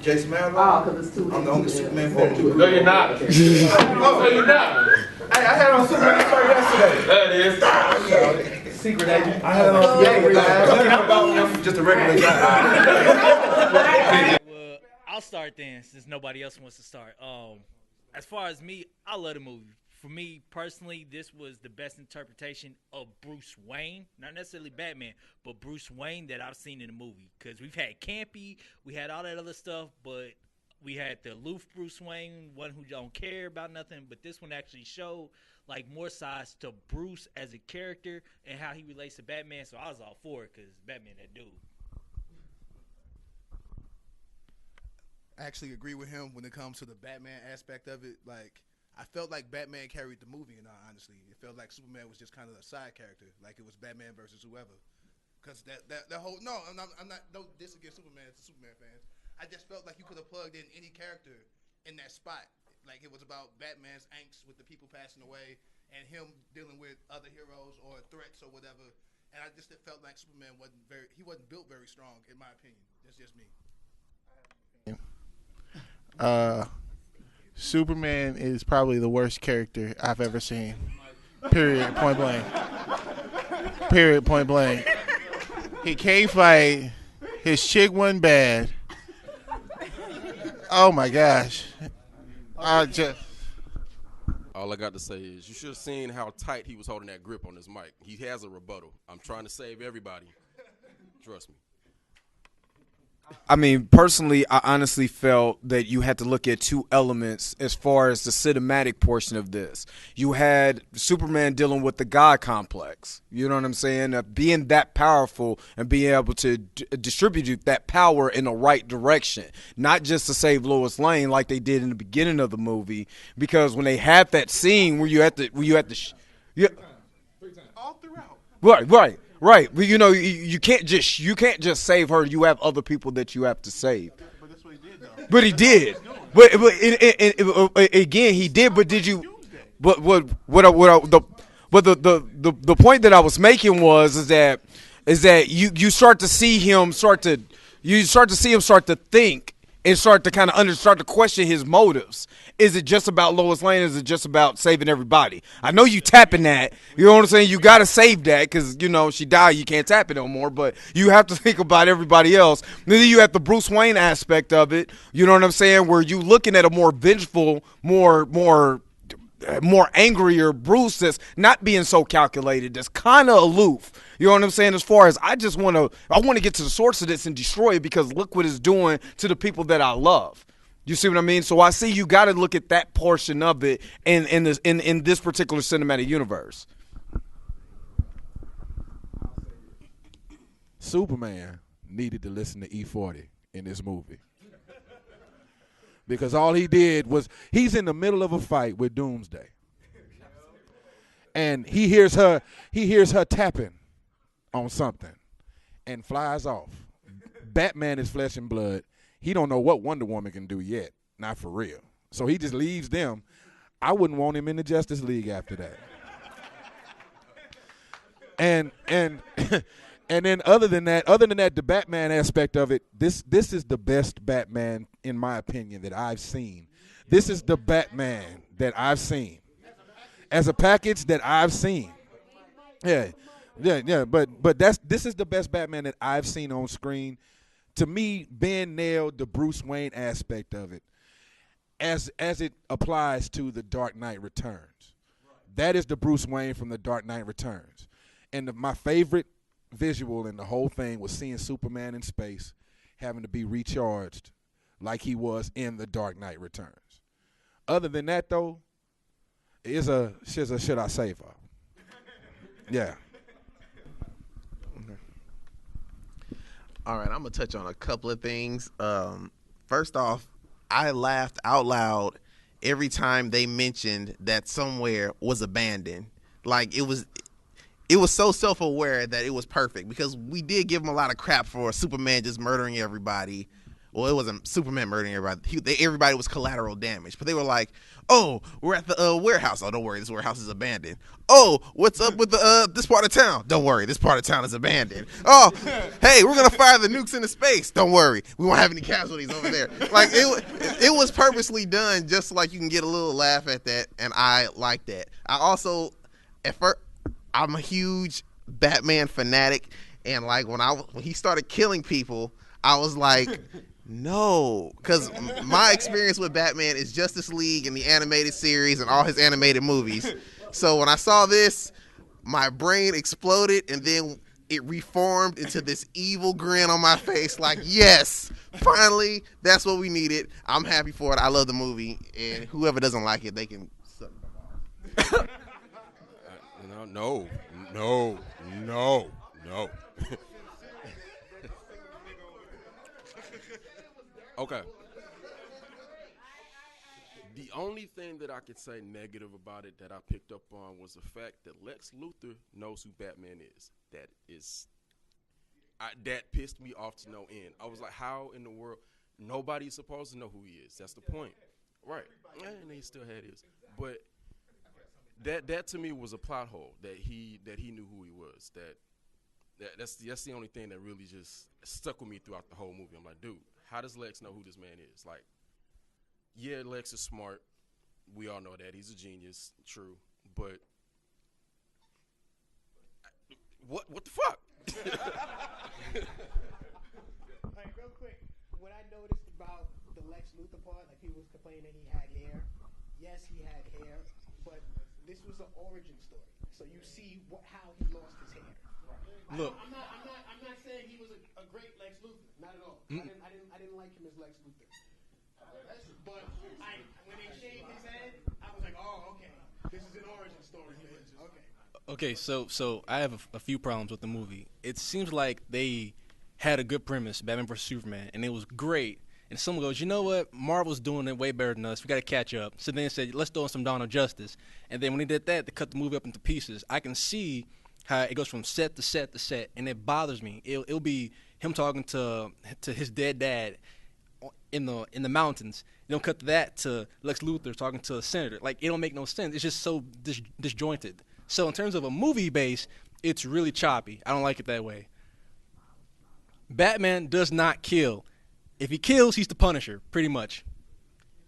Jason Merrill. Oh, because it's too. I'm the only Superman fan. No, you're not. No, you're not. Hey, I had on Superman shirt yesterday. That is. Secret agent. I had on. Yeah, I'm just a regular guy. Well, I'll start then, since nobody else wants to start. As far as me, I love the movie. For me personally, this was the best interpretation of Bruce Wayne, not necessarily Batman, but Bruce Wayne that I've seen in the movie. Because we've had campy, we had all that other stuff, but we had the aloof Bruce Wayne, one who don't care about nothing. But this one actually showed like more sides to Bruce as a character and how he relates to Batman. So I was all for it because Batman that dude. I actually agree with him when it comes to the Batman aspect of it. Like, I felt like Batman carried the movie, and honestly, it felt like Superman was just kind of a side character, like it was Batman versus whoever. Because that whole I'm not no diss against Superman to Superman fans. I just felt like you could have plugged in any character in that spot. Like it was about Batman's angst with the people passing away, and him dealing with other heroes or threats or whatever. And I just felt like Superman wasn't built very strong, in my opinion. That's just me. Superman is probably the worst character I've ever seen. Period. Point blank. Period. Point blank. He can't fight. His chick wasn't bad. Oh my gosh. All I got to say is you should have seen how tight he was holding that grip on his mic. He has a rebuttal. I'm trying to save everybody. Trust me. I mean, personally, I honestly felt that you had to look at two elements as far as the cinematic portion of this. You had Superman dealing with the God complex. You know what I'm saying? Being that powerful and being able to distribute that power in the right direction. Not just to save Lois Lane like they did in the beginning of the movie. Because when they had that scene where you had to All throughout. Right, but you know you can't just save her. You have other people that you have to save. But that's what he did, though. But he did. But again, he did. But did you? But the point that I was making is that you start to see him start to think and start to question his motives. Is it just about Lois Lane? Is it just about saving everybody? I know you tapping that. You know what I'm saying? You got to save that because, you know, she died. You can't tap it no more. But you have to think about everybody else. Then you have the Bruce Wayne aspect of it. You know what I'm saying? Where you looking at a more vengeful, more angrier Bruce that's not being so calculated, that's kind of aloof. You know what I'm saying? As far as I want to get to the source of this and destroy it because look what it's doing to the people that I love. You see what I mean? So I see you got to look at that portion of it in this particular cinematic universe. Superman needed to listen to E40 in this movie. Because all he did was, he's in the middle of a fight with Doomsday. And he hears her tapping on something and flies off. Batman is flesh and blood. He don't know what Wonder Woman can do yet. Not for real. So he just leaves them. I wouldn't want him in the Justice League after that. And then other than that, the Batman aspect of it, this is the best Batman, in my opinion, that I've seen. This is the Batman that I've seen. As a package that I've seen. Yeah. But this is the best Batman that I've seen on screen. To me, Ben nailed the Bruce Wayne aspect of it as it applies to The Dark Knight Returns. That is the Bruce Wayne from The Dark Knight Returns. And my favorite visual in the whole thing was seeing Superman in space having to be recharged like he was in The Dark Knight Returns. Other than that, though, should I save her? Yeah. All right, I'm going to touch on a couple of things. First off, I laughed out loud every time they mentioned that somewhere was abandoned. Like, it was so self-aware that it was perfect because we did give him a lot of crap for Superman just murdering everybody. well, it wasn't Superman murdering everybody. Everybody was collateral damage. But they were like, oh, we're at the warehouse. Oh, don't worry, this warehouse is abandoned. Oh, what's up with this part of town? Don't worry, this part of town is abandoned. Oh, hey, we're going to fire the nukes into space. Don't worry, we won't have any casualties over there. Like, it was purposely done just so like you can get a little laugh at that, and I like that. I also, at first, I'm a huge Batman fanatic, and like when he started killing people, I was like, no, because my experience with Batman is Justice League and the animated series and all his animated movies. So when I saw this, my brain exploded, and then it reformed into this evil grin on my face, like, yes, finally, that's what we needed. I'm happy for it. I love the movie, and whoever doesn't like it, they can suck my No. Okay. The only thing that I could say negative about it that I picked up on was the fact that Lex Luthor knows who Batman is. That pissed me off to no end. I was like, how in the world? Nobody's supposed to know who he is. That's the point. Right. And he still had his. But that to me was a plot hole that he knew who he was. That's the only thing that really just stuck with me throughout the whole movie. I'm like, dude, how does Lex know who this man is? Like, yeah, Lex is smart. We all know that. He's a genius. True. But what the fuck? Like, real quick, what I noticed about the Lex Luthor part, like he was complaining that he had hair. Yes, he had hair, but this was an origin story. So you see how he lost his hair. Look, I'm not saying he was a great Lex Luthor. Not at all. I didn't like him as Lex Luthor. But when they shaved his head, I was like, oh, okay, this is an origin story. Okay. okay, so I have a few problems with the movie. It seems like they had a good premise, Batman vs Superman, and it was great. And someone goes, you know what? Marvel's doing it way better than us. We got to catch up. So then they said, let's throw in some Dawn of Justice. And then when they did that, they cut the movie up into pieces. I can see how it goes from set to set to set, and it bothers me. It'll be him talking to his dead dad in the mountains. You don't cut to that to Lex Luthor talking to a senator. Like, it don't make no sense. It's just so disjointed. So in terms of a movie base, it's really choppy. I don't like it that way. Batman does not kill. If he kills, he's the Punisher, pretty much.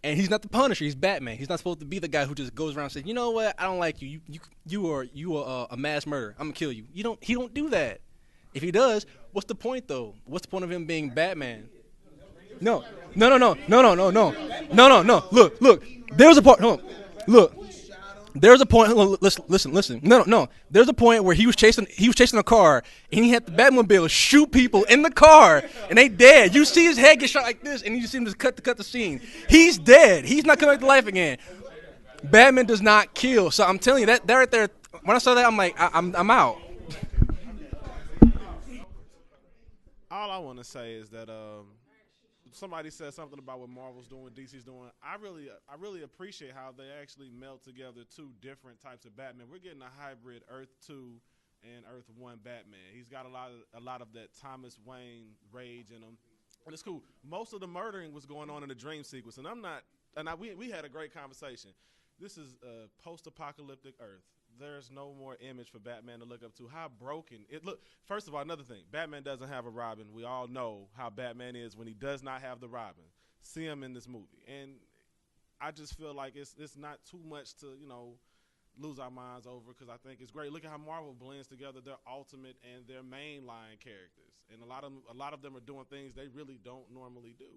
And he's not the Punisher. He's Batman. He's not supposed to be the guy who just goes around and says, you know what? I don't like you. You are a mass murderer. I'm gonna kill you. He don't do that. If he does, what's the point though? What's the point of him being Batman? No. Look. There's a part. Look. There's a point. Listen. No. There's a point where he was chasing a car, and he had the Batmobile shoot people in the car, and they dead. You see his head get shot like this, and you see him just cut the scene. He's dead. He's not coming back to life again. Batman does not kill. So I'm telling you that right there. When I saw that, I'm like, I'm out. All I want to say is that somebody said something about what Marvel's doing, DC's doing. I really appreciate how they actually melt together two different types of Batman. We're getting a hybrid Earth 2 and Earth 1 Batman. He's got a lot of that Thomas Wayne rage in him, and it's cool. Most of the murdering was going on in the dream sequence, and we had a great conversation. This is a post-apocalyptic Earth. There's no more image for Batman to look up to. How broken it look. First of all, another thing, Batman doesn't have a Robin. We all know how Batman is when he does not have the Robin. See him in this movie, and I just feel like it's not too much to lose our minds over, because I think it's great. Look at how Marvel blends together their ultimate and their mainline characters, and a lot of them are doing things they really don't normally do.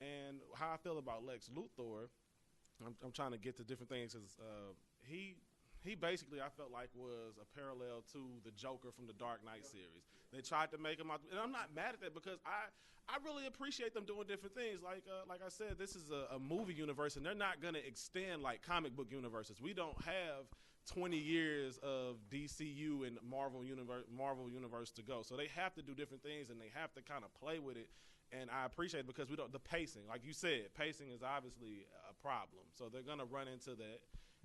And how I feel about Lex Luthor, I'm trying to get to different things, because he basically, I felt like, was a parallel to the Joker from the Dark Knight series. They tried to make him out, and I'm not mad at that, because I really appreciate them doing different things. Like I said, this is a movie universe, and they're not going to extend like comic book universes. We don't have 20 years of DCU and Marvel universe to go. So they have to do different things, and they have to kind of play with it. And I appreciate it, because the pacing, like you said, pacing is obviously a problem. So they're going to run into that.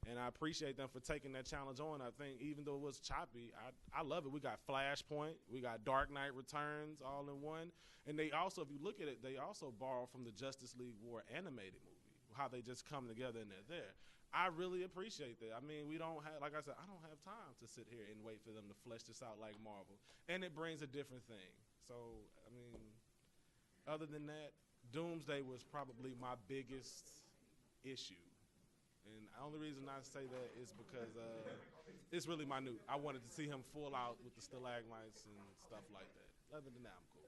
And I appreciate them for taking that challenge on. I think even though it was choppy, I love it. We got Flashpoint, we got Dark Knight Returns all in one. And they also, if you look at it, they also borrow from the Justice League War animated movie, how they just come together and they're there. I really appreciate that. I mean, we don't have, like I said, I don't have time to sit here and wait for them to flesh this out like Marvel. And it brings a different thing. So, I mean, other than that, Doomsday was probably my biggest issue. And the only reason I say that is because it's really minute. I wanted to see him full out with the stalagmites and stuff like that. Other than that, I'm cool.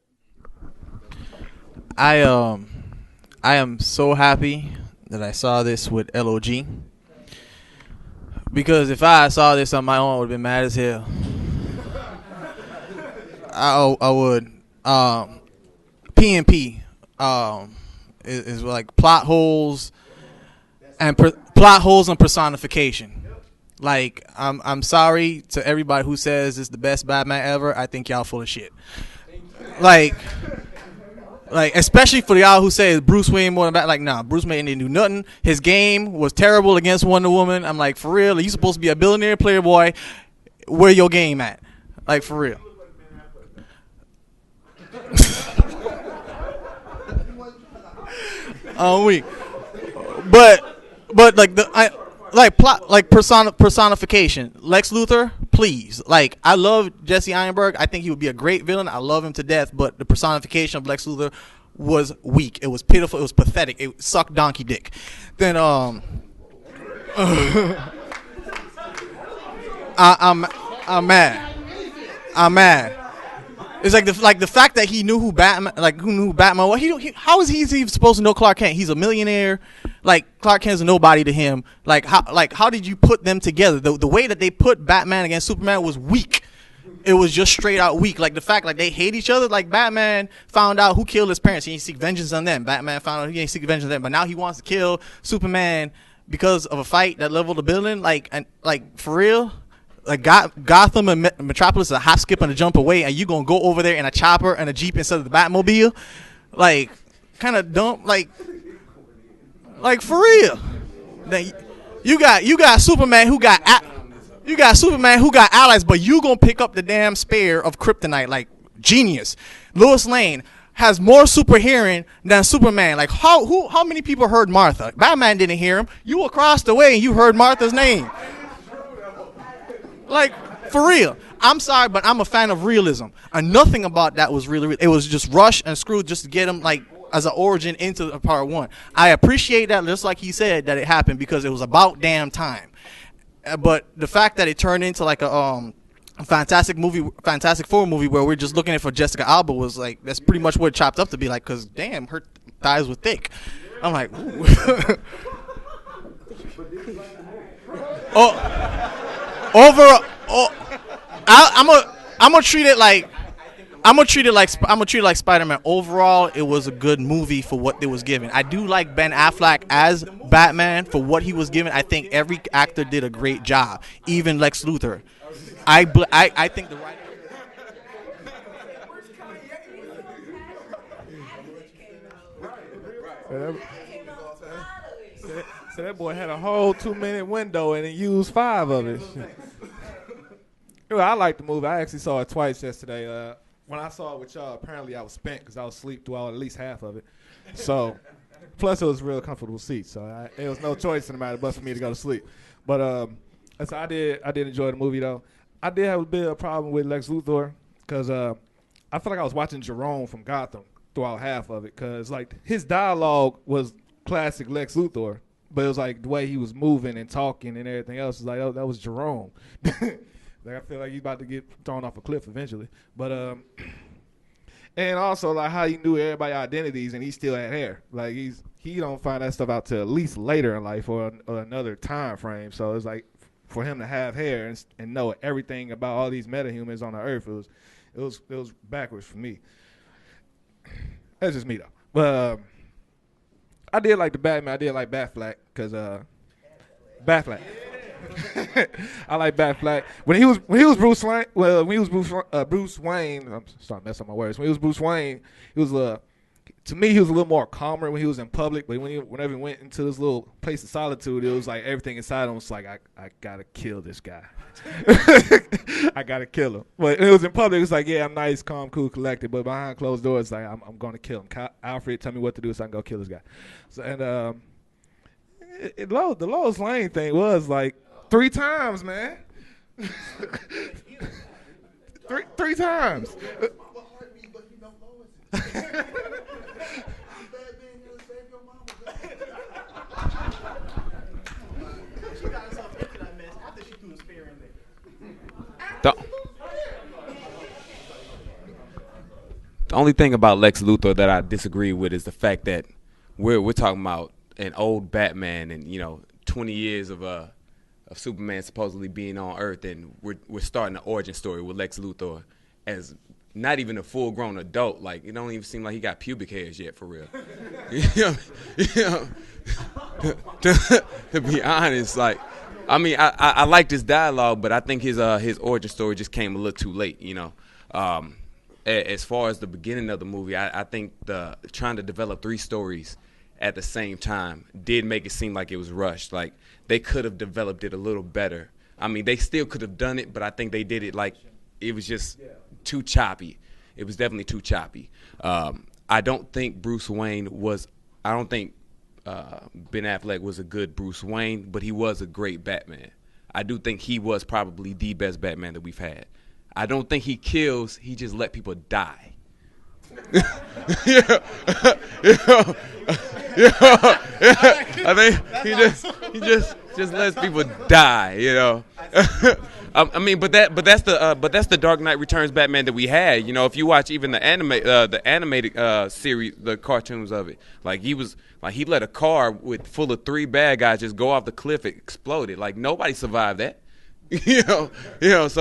I am so happy that I saw this with LOG. Because if I saw this on my own, I would have been mad as hell. I would. P&P is like plot holes and personification. Like I'm sorry to everybody who says it's the best Batman ever. I think y'all full of shit. Like especially for y'all who say Bruce Wayne more than Batman. Like, nah, Bruce Wayne didn't do nothing. His game was terrible against Wonder Woman. I'm like, for real, you supposed to be a billionaire player boy. Where your game at? Like, for real. Weak. But like personification. Lex Luthor, please. Like, I love Jesse Eisenberg. I think he would be a great villain. I love him to death. But the personification of Lex Luthor was weak. It was pitiful. It was pathetic. It sucked donkey dick. Then I'm mad. I'm mad. It's like the fact that he knew who Batman was. How is he even supposed to know Clark Kent? He's a millionaire. Like, Clark Kent's a nobody to him. Like how did you put them together? The way that they put Batman against Superman was weak. It was just straight out weak. Like the fact like they hate each other. Like Batman found out who killed his parents. He didn't seek vengeance on them. Batman found out he didn't seek vengeance on them. But now he wants to kill Superman because of a fight that leveled the building. Like for real. Like Gotham and Metropolis is a hop, skip, and a jump away, and you gonna go over there in a chopper and a Jeep instead of the Batmobile? Like, kind of dumb. Like for real. Then you got Superman who got allies, but you gonna pick up the damn spear of kryptonite? Like, genius. Lois Lane has more super hearing than Superman. Like, how many people heard Martha? Batman didn't hear him. You across the way and you heard Martha's name. Like, for real. I'm sorry, but I'm a fan of realism. And nothing about that was really real. It was just rushed and screwed just to get him, like, as an origin into part one. I appreciate that, just like he said, that it happened because it was about damn time. But the fact that it turned into, like, a Fantastic Four movie where we're just looking at for Jessica Alba was, like, that's pretty much what it chopped up to be, like, because, damn, her thighs were thick. I'm like, ooh. I'm gonna treat it like Spider-Man. Overall, it was a good movie for what it was given. I do like Ben Affleck as Batman for what he was given. I think every actor did a great job, even Lex Luthor. I think the right. So that boy had a whole 2-minute window and he used 5 of it. Well, I like the movie. I actually saw it twice yesterday. When I saw it with y'all, apparently I was spent because I was asleep throughout at least half of it. So, plus it was real comfortable seats, so there was no choice in the matter but for me to go to sleep. But so I did enjoy the movie though. I did have a bit of a problem with Lex Luthor because I feel like I was watching Jerome from Gotham throughout half of it because like his dialogue was classic Lex Luthor, but it was like the way he was moving and talking and everything else was like, oh, that was Jerome. Like I feel like he's about to get thrown off a cliff eventually. But and also like how he knew everybody's identities and he still had hair. Like he don't find that stuff out till at least later in life or another time frame. So it's like for him to have hair and know everything about all these metahumans on the earth, it was backwards for me. That's just me though. But I did like the Batman. I did like Batfleck because Batfleck. I like Batfleck. When he was Bruce Wayne. Well, when he was Bruce Wayne. I'm starting to mess up my words. When he was Bruce Wayne, he was to me, he was a little more calmer when he was in public, but whenever he went into this little place of solitude, it was like everything inside him was like, I gotta kill this guy. I gotta kill him. But when it was in public, it was like, yeah, I'm nice, calm, cool, collected. But behind closed doors, it's like, I'm gonna kill him. Alfred, tell me what to do so I can go kill this guy. So, and the Lois Lane thing was like 3 times, man. three times. The only thing about Lex Luthor that I disagree with is the fact that we're talking about an old Batman and 20 years of Superman supposedly being on Earth, and we're starting an origin story with Lex Luthor as not even a full-grown adult. Like, it don't even seem like he got pubic hairs yet, for real. To be honest, like, I mean, I like this dialogue, but I think his origin story just came a little too late. As far as the beginning of the movie, I think trying to develop 3 stories at the same time did make it seem like it was rushed. Like, they could have developed it a little better. I mean, they still could have done it, but I think they did it like it was just too choppy. It was definitely too choppy. I don't think Bruce Wayne was. I don't think Ben Affleck was a good Bruce Wayne, but he was a great Batman. I do think he was probably the best Batman that we've had. I don't think he kills. He just let people die. I think he just lets people die. I mean, but that's the Dark Knight Returns Batman that we had. If you watch even the animated series, the cartoons of it, like he let a car full of 3 bad guys just go off the cliff. It exploded. Like, nobody survived that. So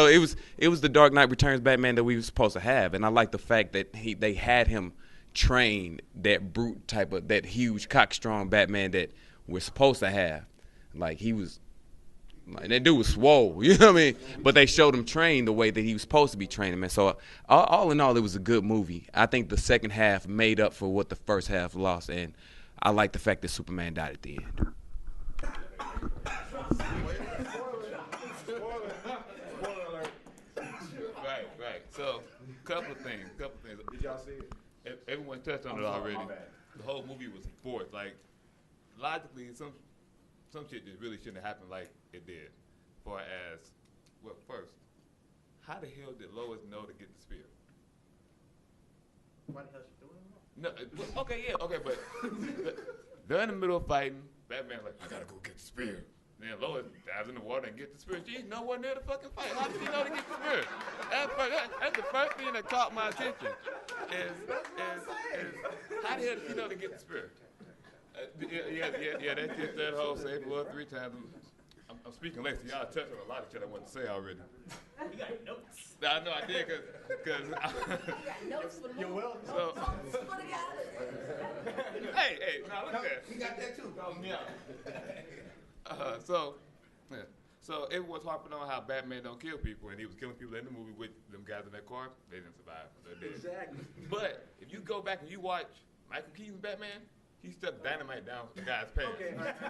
it was the Dark Knight Returns Batman that we were supposed to have, and I like the fact that they had him train that brute type of, that huge cockstrong Batman that we're supposed to have. Like, he was, like, that dude was swole, you know what I mean? But they showed him train the way that he was supposed to be training, man. So all in all, it was a good movie. I think the second half made up for what the first half lost, and I like the fact that Superman died at the end. Right. So, couple of things. Did y'all see it? Everyone touched on it already. The whole movie was forced. Like, logically, some shit just really shouldn't have happened like it did. Far as, well, first, how the hell did Lois know to get the spear? Why the hell she doing it? No, okay, but they're in the middle of fighting. Batman's like, I gotta go get the spear. Then Lois dives in the water and gets the spear. She's nowhere near the fucking fight. How did she know to get the spear? That's the first thing that caught my attention. Is how the hell did she know to get the spear? That's just that whole save blood 3 times. I'm speaking late, so y'all touched on a lot of shit I wanted to say already. You got notes. I know I did, because Notes for the you're well. So, hey, now look at that. We got that too. So everyone's harping on how Batman don't kill people, and he was killing people in the movie with them guys in that car. They didn't survive. They're dead. Exactly. But if you go back and you watch Michael Keaton's Batman, he stuck dynamite down the guy's pants. Okay. That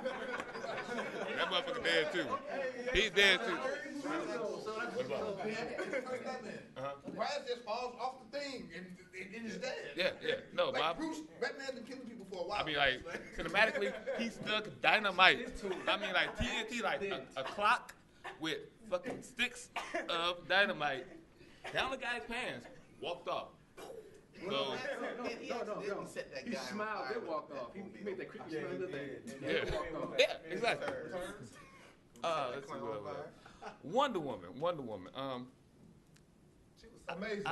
motherfucker dead too. He's dead too. Why is this falls off the thing and it is dead? Yeah. No, like Bob. Bruce, Batman been killing people for a while. I mean, like, cinematically, he stuck dynamite. I mean, like, TNT, like a clock with fucking sticks of dynamite down the guy's pants, walked off. So, No. He smiled, then walked off. He made that creepy smile, did that? Yeah, exactly. Let's see what else. Wonder Woman. She was amazing.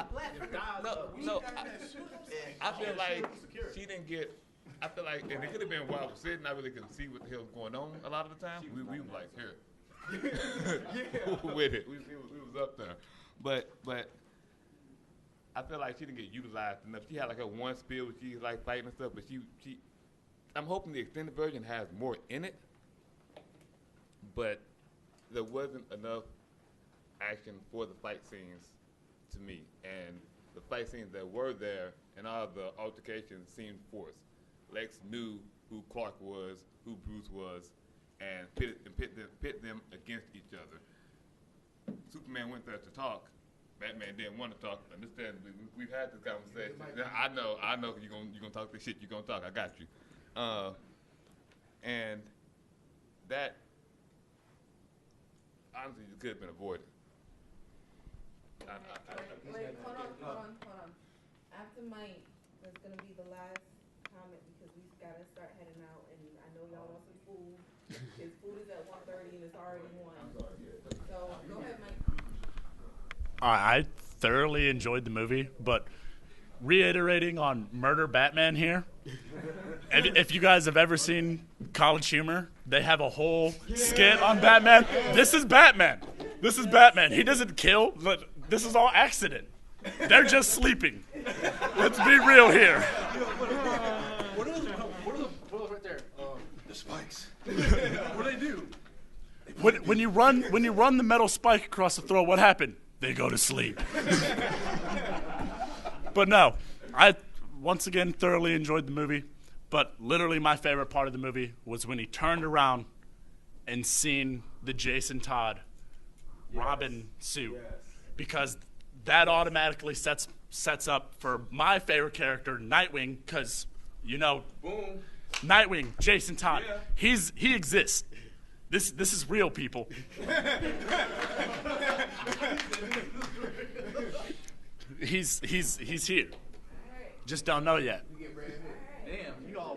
I feel like she didn't get. I feel like, and it could have been while I was sitting, I really couldn't see what the hell was going on a lot of the time. We were like, here. With it. We was up there. But I feel like she didn't get utilized enough. She had like her one spill where she's like fighting and stuff, but she I'm hoping the extended version has more in it, but there wasn't enough action for the fight scenes to me. And the fight scenes that were there, and all the altercations seemed forced. Lex knew who Clark was, who Bruce was, and pit them against each other. Superman went there to talk. Batman didn't want to talk. Understandably, we've had this conversation. I know you're gonna talk this shit. You're gonna talk. I got you. And that honestly could have been avoided. Wait, hold on. After Mike, that's gonna be the last comment because we gotta start heading out, and I know y'all want some food. His food is at 1:30 and it's already 1. So go ahead, Mike. I thoroughly enjoyed the movie, but reiterating on Murder Batman here, if you guys have ever seen College Humor, they have a whole skit on Batman. This is Batman. He doesn't kill, but this is all accident. They're just sleeping. Let's be real here. What are those right there? The spikes. What do they do? When you run the metal spike across the throat, what happened? They go to sleep. But no, I once again thoroughly enjoyed the movie. But literally my favorite part of the movie was when he turned around and seen the Jason Todd Robin suit, because that automatically sets up for my favorite character, Nightwing, because boom, Nightwing, Jason Todd, he exists. This is real, people. He's here. Just don't know yet. Damn, you all